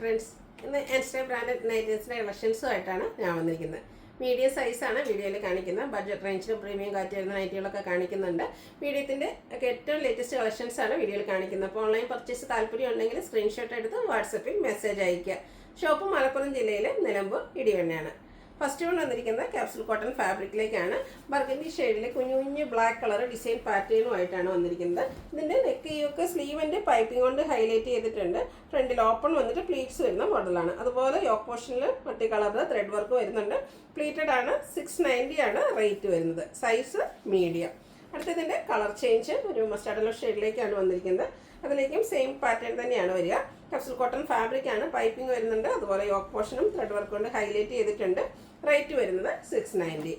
Friends, ഇന്ന് എൻസ്റ്റേ branded നൈറ്റീസിൻ്റെ കളക്ഷൻസുമായിട്ടാണ് ഞാൻ വന്നിരിക്കുന്നത്. മീഡിയം സൈസാണ് വീഡിയോയിൽ കാണിക്കുന്നത്. ബഡ്ജറ്റ് റേഞ്ചിലും പ്രീമിയം കാറ്റ് വരുന്ന നൈറ്റികളൊക്കെ കാണിക്കുന്നുണ്ട്. മീഡിയത്തിൻ്റെ ഒക്കെ ഏറ്റവും ലേറ്റസ്റ്റ് കളക്ഷൻസാണ് വീഡിയോയിൽ കാണിക്കുന്നത്. അപ്പോൾ ഓൺലൈൻ പർച്ചേസ് താല്പര്യം ഉണ്ടെങ്കിൽ സ്ക്രീൻഷോട്ട് എടുത്ത് വാട്സപ്പിൽ മെസ്സേജ് അയയ്ക്കുക. ഷോപ്പ് മലപ്പുറം ജില്ലയിലെ നിലമ്പൂർ ഇടിവണ്ണയാണ്. ഫസ്റ്റ് വൺ വന്നിരിക്കുന്നത് ക്യാപ്സൂൾ കോട്ടൺ ഫാബ്രിക്കിലേക്കാണ്. ബർഗണ്ടി ഷെയ്ഡിൽ കുഞ്ഞു കുഞ്ഞു ബ്ലാക്ക് കളർ ഡിസൈൻ പാറ്റേണുമായിട്ടാണ് വന്നിരിക്കുന്നത്. ഇതിൻ്റെ നെക്ക് സ്ലീവിൻ്റെ പൈപ്പിംഗ് കൊണ്ട് ഹൈലൈറ്റ് ചെയ്തിട്ടുണ്ട്. ഫ്രണ്ടിൽ ഓപ്പൺ വന്നിട്ട് പ്ലീറ്റ്സ് വരുന്ന മോഡലാണ്. അതുപോലെ യോക്ക് പോർഷനിൽ മൾട്ടി കളറിൽ ത്രെഡ് വർക്ക് വരുന്നുണ്ട്. പ്ലീറ്റഡ് ആണ്. 690 ആണ് റേറ്റ് വരുന്നത്. Size medium. അടുത്തതിൻ്റെ കളർ ചേഞ്ച് ഒരു മസ്റ്റാർഡ് യെല്ലോ ഷെയ്ഡിലേക്കാണ് വന്നിരിക്കുന്നത്. അതിലേക്കും സെയിം പാറ്റേൺ തന്നെയാണ് വരിക. ക്യാപ്സൂൾ കോട്ടൺ ഫാബ്രിക് ആണ്. പൈപ്പിംഗ് വരുന്നുണ്ട്. അതുപോലെ യോക്ക് പോർഷനും ത്രെഡ് വർക്ക് കൊണ്ട് ഹൈലൈറ്റ് ചെയ്തിട്ടുണ്ട്. റേറ്റ് വരുന്നത് 690.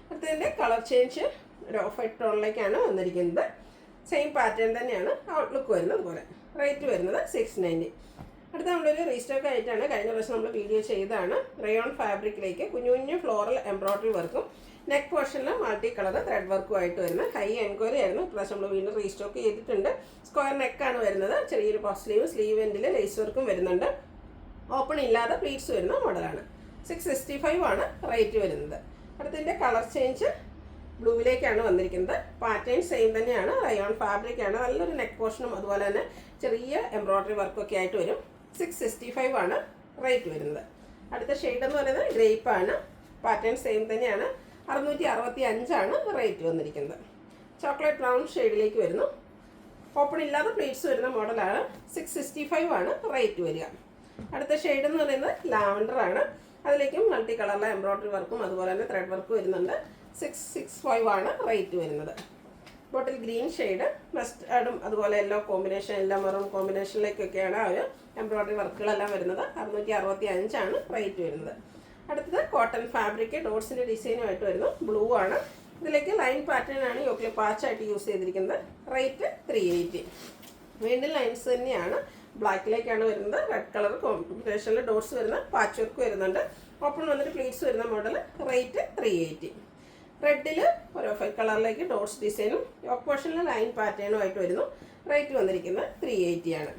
അടുത്തതിൻ്റെ കളർ ചേഞ്ച് ഒരു ഓഫ് വൈറ്റ് ടോണിലേക്കാണ് വന്നിരിക്കുന്നത്. സെയിം പാറ്റേൺ തന്നെയാണ് ഔട്ട്ലുക്ക് വരുന്നത്. അതുപോലെ റേറ്റ് വരുന്നത് 690. അടുത്ത നമ്മളൊരു റീസ്റ്റോക്ക് ആയിട്ടാണ് കഴിഞ്ഞ പ്രാവശ്യം നമ്മൾ വീഡിയോ ചെയ്തതാണ്. റയോൺ ഫാബ്രിക്കിലേക്ക് കുഞ്ഞു കുഞ്ഞു ഫ്ലോറൽ എംബ്രോയ്ഡറി വർക്കും നെക്ക് പോർഷനിൽ മൾട്ടി കളർ ത്രെഡ് വർക്കും ആയിട്ട് വരുന്ന ഹൈ എൻക്വയറി ആയിരുന്നു. ഇപ്രാവശ്യം നമ്മൾ വീണ്ടും റീസ്റ്റോക്ക് ചെയ്തിട്ടുണ്ട്. സ്ക്വയർ നെക്കാണ് വരുന്നത്. ചെറിയൊരു പഫ് സ്ലീവ് എൻഡിൽ ലേസ് വർക്കും വരുന്നുണ്ട്. ഓപ്പൺ ഇല്ലാതെ പ്ലീറ്റ്സ് വരുന്ന മോഡലാണ്. 665 ആണ് റേറ്റ് വരുന്നത്. അടുത്തതിൻ്റെ കളർ ചേഞ്ച് ബ്ലൂവിലേക്കാണ് വന്നിരിക്കുന്നത്. പാറ്റേൺ സെയിം തന്നെയാണ്. റയോൺ ഫാബ്രിക് ആണ്. നല്ലൊരു നെക്ക് പോർഷനും അതുപോലെ തന്നെ ചെറിയ എംബ്രോയ്ഡറി വർക്കൊക്കെ ആയിട്ട് വരും. 665 ആണ് റേറ്റ് വരുന്നത്. അടുത്ത ഷെയ്ഡ് എന്ന് പറയുന്നത് ഗ്രേപ്പ് ആണ്. പാറ്റേൺ സെയിം തന്നെയാണ്. 665 ആണ് റേറ്റ് വന്നിരിക്കുന്നത്. ചോക്ലേറ്റ് ബ്രൗൺ ഷെയ്ഡിലേക്ക് വരുന്നു. ഓപ്പൺ ഇല്ലാതെ പ്ലീറ്റ്സ് വരുന്ന മോഡലാണ്. 665 ആണ് റേറ്റ് വരിക. അടുത്ത ഷെയ്ഡ് എന്ന് പറയുന്നത് ലാവൻഡർ ആണ്. അതിലേക്കും മൾട്ടി കളറിലെ എംബ്രോയ്ഡറി വർക്കും അതുപോലെ തന്നെ ത്രെഡ് വർക്കും വരുന്നുണ്ട്. 665 ആണ് റേറ്റ് വരുന്നത്. ബോട്ടിൽ ഗ്രീൻ ഷെയ്ഡ് മസ്റ്റാർഡും അതുപോലെ യെല്ലോ കോമ്പിനേഷൻ എല്ലാം മെറൂൺ കോമ്പിനേഷനിലേക്കൊക്കെയാണ് ആ ഒരു എംബ്രോയ്ഡറി വർക്കുകളെല്ലാം വരുന്നത്. 665 ആണ് റേറ്റ് വരുന്നത്. അടുത്തത് കോട്ടൺ ഫാബ്രിക് ഡോട്ട്സിൻ്റെ ഡിസൈനുമായിട്ട് വരുന്നു. ബ്ലൂ ആണ്. ഇതിലേക്ക് ലൈൻ പാറ്റേൺ ആണ് യോക്കിൽ പാച്ചായിട്ട് യൂസ് ചെയ്തിരിക്കുന്നത്. റേറ്റ് 380. വീണ്ടും ലൈൻസ് തന്നെയാണ്. ബ്ലാക്കിലേക്കാണ് വരുന്നത്. റെഡ് കളർ കോമ്പിനേഷനിൽ ഡോട്ട്സ് വരുന്ന പാച്ച് വർക്ക് വരുന്നുണ്ട്. ഓപ്പൺ വന്നിട്ട് പ്ലീറ്റ്സ് വരുന്ന മോഡൽ. റേറ്റ് 380. റെഡിൽ ഒരു ഓഫ് വൈറ്റ് കളറിലേക്ക് ഡോട്ട്സ് ഡിസൈനും യോക്ക് പോർഷനിൽ ലൈൻ പാറ്റേണും ആയിട്ട് വരുന്നു. റേറ്റ് വന്നിരിക്കുന്നത് 380 ആണ്.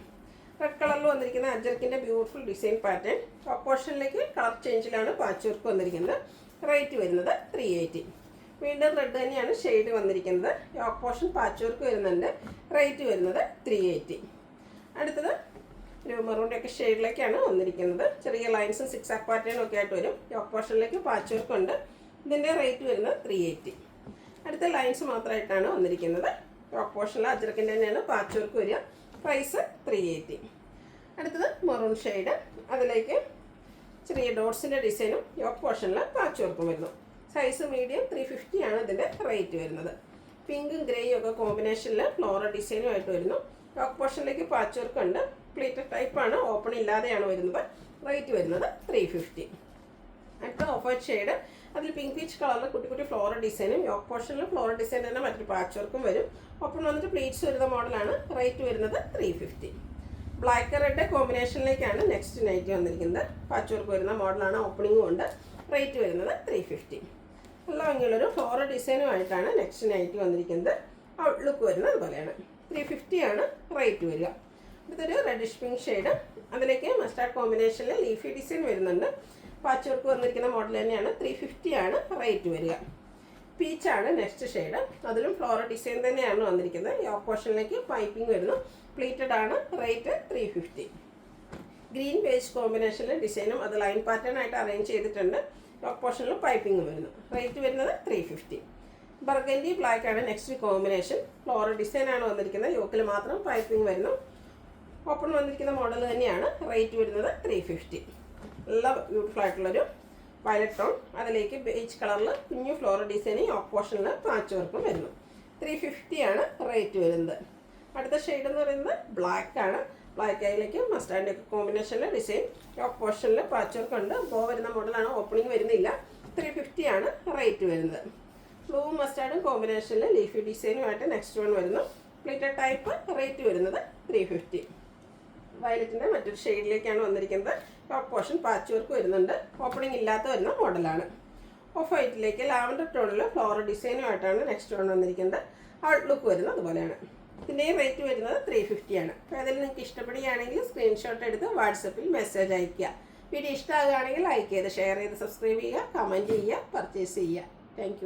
റെഡ് കളറിൽ വന്നിരിക്കുന്ന അജർക്കിൻ്റെ ബ്യൂട്ടിഫുൾ ഡിസൈൻ പാറ്റേൺ. യോക്ക് പോർഷനിലേക്ക് കളർ ചേഞ്ചിലാണ് പാച്ച് വർക്ക് വന്നിരിക്കുന്നത്. റേറ്റ് വരുന്നത് 380. വീണ്ടും റെഡ് തന്നെയാണ് ഷെയ്ഡ് വന്നിരിക്കുന്നത്. യോക്ക് പോർഷൻ പാച്ച് വർക്ക് വരുന്നുണ്ട്. റേറ്റ് വരുന്നത് 380. അടുത്തത് ഒരു മെറൂണിൻ്റെ ഒക്കെ ഷെയ്ഡിലേക്കാണ് വന്നിരിക്കുന്നത്. ചെറിയ ലൈൻസും സിക്സ് ആക്ക് പാറ്റേണും ഒക്കെ ആയിട്ട് വരും. യോക്ക് പോർഷനിലേക്ക് പാച്ച് വർക്ക് ഉണ്ട്. ഇതിൻ്റെ റേറ്റ് വരുന്നത് 380. അടുത്ത ലൈൻസ് മാത്രമായിട്ടാണ് വന്നിരിക്കുന്നത്. യോക്ക് പോർഷനിൽ അജർക്കിൻ്റെ തന്നെയാണ് പാച്ച് വർക്ക് വരിക. പ്രൈസ് 380. അടുത്തത് മെറൂൺ ഷെയ്ഡ്. അതിലേക്ക് ചെറിയ ഡോട്ട്സിൻ്റെ ഡിസൈനും യോക്ക് പോർഷനിൽ പാച്ച് വർക്കും വരുന്നു. Size medium. 350 ആണ് ഇതിൻ്റെ റേറ്റ് വരുന്നത്. പിങ്കും ഗ്രേയും ഒക്കെ കോമ്പിനേഷനിൽ ഫ്ലോറൽ ഡിസൈനും ആയിട്ട് വരുന്നു. യോക്ക് പോർഷനിലേക്ക് പാച്ച് വർക്ക് ഉണ്ട്. പ്ലീറ്റഡ് ടൈപ്പാണ്. ഓപ്പൺ ഇല്ലാതെയാണ് വരുന്നത്. റേറ്റ് വരുന്നത് 350. അടുത്ത ഓഫ് വൈറ്റ് ഷെയ്ഡ്. അതിൽ പിങ്ക് പീച്ച് കളറിൽ കുട്ടി കുട്ടി ഫ്ലോറൽ ഡിസൈനും യോക്ക് പോർഷനിൽ ഫ്ലോറൽ ഡിസൈൻ തന്നെ മറ്റൊരു പാച്ച് വർക്കും വരും. ഓപ്പൺ വന്നിട്ട് പ്ലീറ്റ്സ് വരുന്ന മോഡലാണ്. റേറ്റ് വരുന്നത് 350. ബ്ലാക്ക് റെഡ് കോമ്പിനേഷനിലേക്കാണ് നെക്സ്റ്റ് നൈറ്റ് വന്നിരിക്കുന്നത്. പാച്ച് വർക്ക് വരുന്ന മോഡലാണ്. ഓപ്പണിങ്ങും ഉണ്ട്. റേറ്റ് വരുന്നത് 350. നല്ല ഭംഗിയുള്ളൊരു ഫ്ലോറൽ ഡിസൈനുമായിട്ടാണ് നെക്സ്റ്റ് നൈറ്റ് വന്നിരിക്കുന്നത്. ഔട്ട്ലുക്ക് വരുന്നത് അതുപോലെയാണ്. 350 ആണ് റേറ്റ് വരിക. ഇതൊരു റെഡിഷ് പിങ്ക് ഷെയ്ഡ്. അതിലേക്ക് മസ്റ്റാർഡ് കോമ്പിനേഷനിൽ ലീഫി ഡിസൈൻ വരുന്നുണ്ട്. പാച്ച് വർക്ക് വന്നിരിക്കുന്ന മോഡൽ തന്നെയാണ്. 350 ആണ് റേറ്റ് വരിക. പീച്ചാണ് നെക്സ്റ്റ് ഷെയ്ഡ്. അതിലും ഫ്ലോറൽ ഡിസൈൻ തന്നെയാണ് വന്നിരിക്കുന്നത്. യോക്ക് പോർഷനിലേക്ക് പൈപ്പിംഗ് വരുന്നു. പ്ലീറ്റഡ് ആണ്. റേറ്റ് 350. ഗ്രീൻ ബേജ് കോമ്പിനേഷനിൽ ഡിസൈനും അത് ലൈൻ പാറ്റേൺ ആയിട്ട് അറേഞ്ച് ചെയ്തിട്ടുണ്ട്. യോക്ക് പോർഷനിൽ പൈപ്പിംഗ് വരുന്നു. റേറ്റ് വരുന്നത് 350. ബർഗൻഡി ബ്ലാക്ക് ആണ് നെക്സ്റ്റ് കോമ്പിനേഷൻ. ഫ്ലോറൽ ഡിസൈൻ ആണ് വന്നിരിക്കുന്നത്. യോക്കിൽ മാത്രം പൈപ്പിംഗ് വരുന്നു. ഓപ്പൺ വന്നിരിക്കുന്ന മോഡൽ തന്നെയാണ്. റേറ്റ് വരുന്നത് 350. നല്ല ബ്യൂട്ടിഫുൾ ആയിട്ടുള്ളൊരു വയലറ്റ് ടോൺ. അതിലേക്ക് ബേജ് കളറിൽ കുഞ്ഞു ഫ്ലോറൽ ഡിസൈനും യോക്ക് പോർഷനിൽ പാച്ച് വർക്കും വരുന്നു. 350 ആണ് റേറ്റ് വരുന്നത്. അടുത്ത ഷെയ്ഡ് എന്ന് പറയുന്നത് ബ്ലാക്ക് ആണ്. ബ്ലാക്ക് ആയിലേക്ക് മസ്റ്റാർഡിൻ്റെ ഒക്കെ കോമ്പിനേഷനിൽ ഡിസൈൻ യോക്ക് പോർഷനിൽ പാച്ച് വർക്ക് ഉണ്ട്. ബോ വരുന്ന മോഡലാണ്. ഓപ്പണിംഗ് വരുന്നില്ല. 350 ആണ് റേറ്റ് വരുന്നത്. ബ്ലൂ മസ്റ്റാർഡും കോമ്പിനേഷനിൽ ലീഫി ഡിസൈനുമായിട്ട് നെക്സ്റ്റ് വൺ വരുന്നു. Pleated type. റേറ്റ് വരുന്നത് 350. വയലറ്റിൻ്റെ മറ്റൊരു ഷെയ്ഡിലേക്കാണ് വന്നിരിക്കുന്നത്. ടോപ്പ് പോർഷൻ പാച്ച് വർക്ക് വരുന്നുണ്ട്. ഓപ്പണിംഗ് ഇല്ലാത്ത വരുന്ന മോഡലാണ്. ഓഫ് വൈറ്റിലേക്ക് ലാവൻഡർ ടോണിൽ ഫ്ലോറൽ ഡിസൈനുമായിട്ടാണ് നെക്സ്റ്റ് വൺ വന്നിരിക്കുന്നത്. ഔട്ട്ലുക്ക് വരുന്നത് അതുപോലെയാണ്. ഇതിൻ്റെയും റേറ്റ് വരുന്നത് 350 ആണ്. അപ്പോൾ അതിൽ നിങ്ങൾക്ക് ഇഷ്ടപ്പെടുകയാണെങ്കിൽ സ്ക്രീൻഷോട്ട് എടുത്ത് വാട്സപ്പിൽ മെസ്സേജ് അയയ്ക്കുക. വീഡിയോ ഇഷ്ടമാകുകയാണെങ്കിൽ ലൈക്ക് ചെയ്ത് ഷെയർ ചെയ്ത് സബ്സ്ക്രൈബ് ചെയ്യുക, കമൻറ്റ് ചെയ്യുക, പർച്ചേസ് ചെയ്യുക. താങ്ക്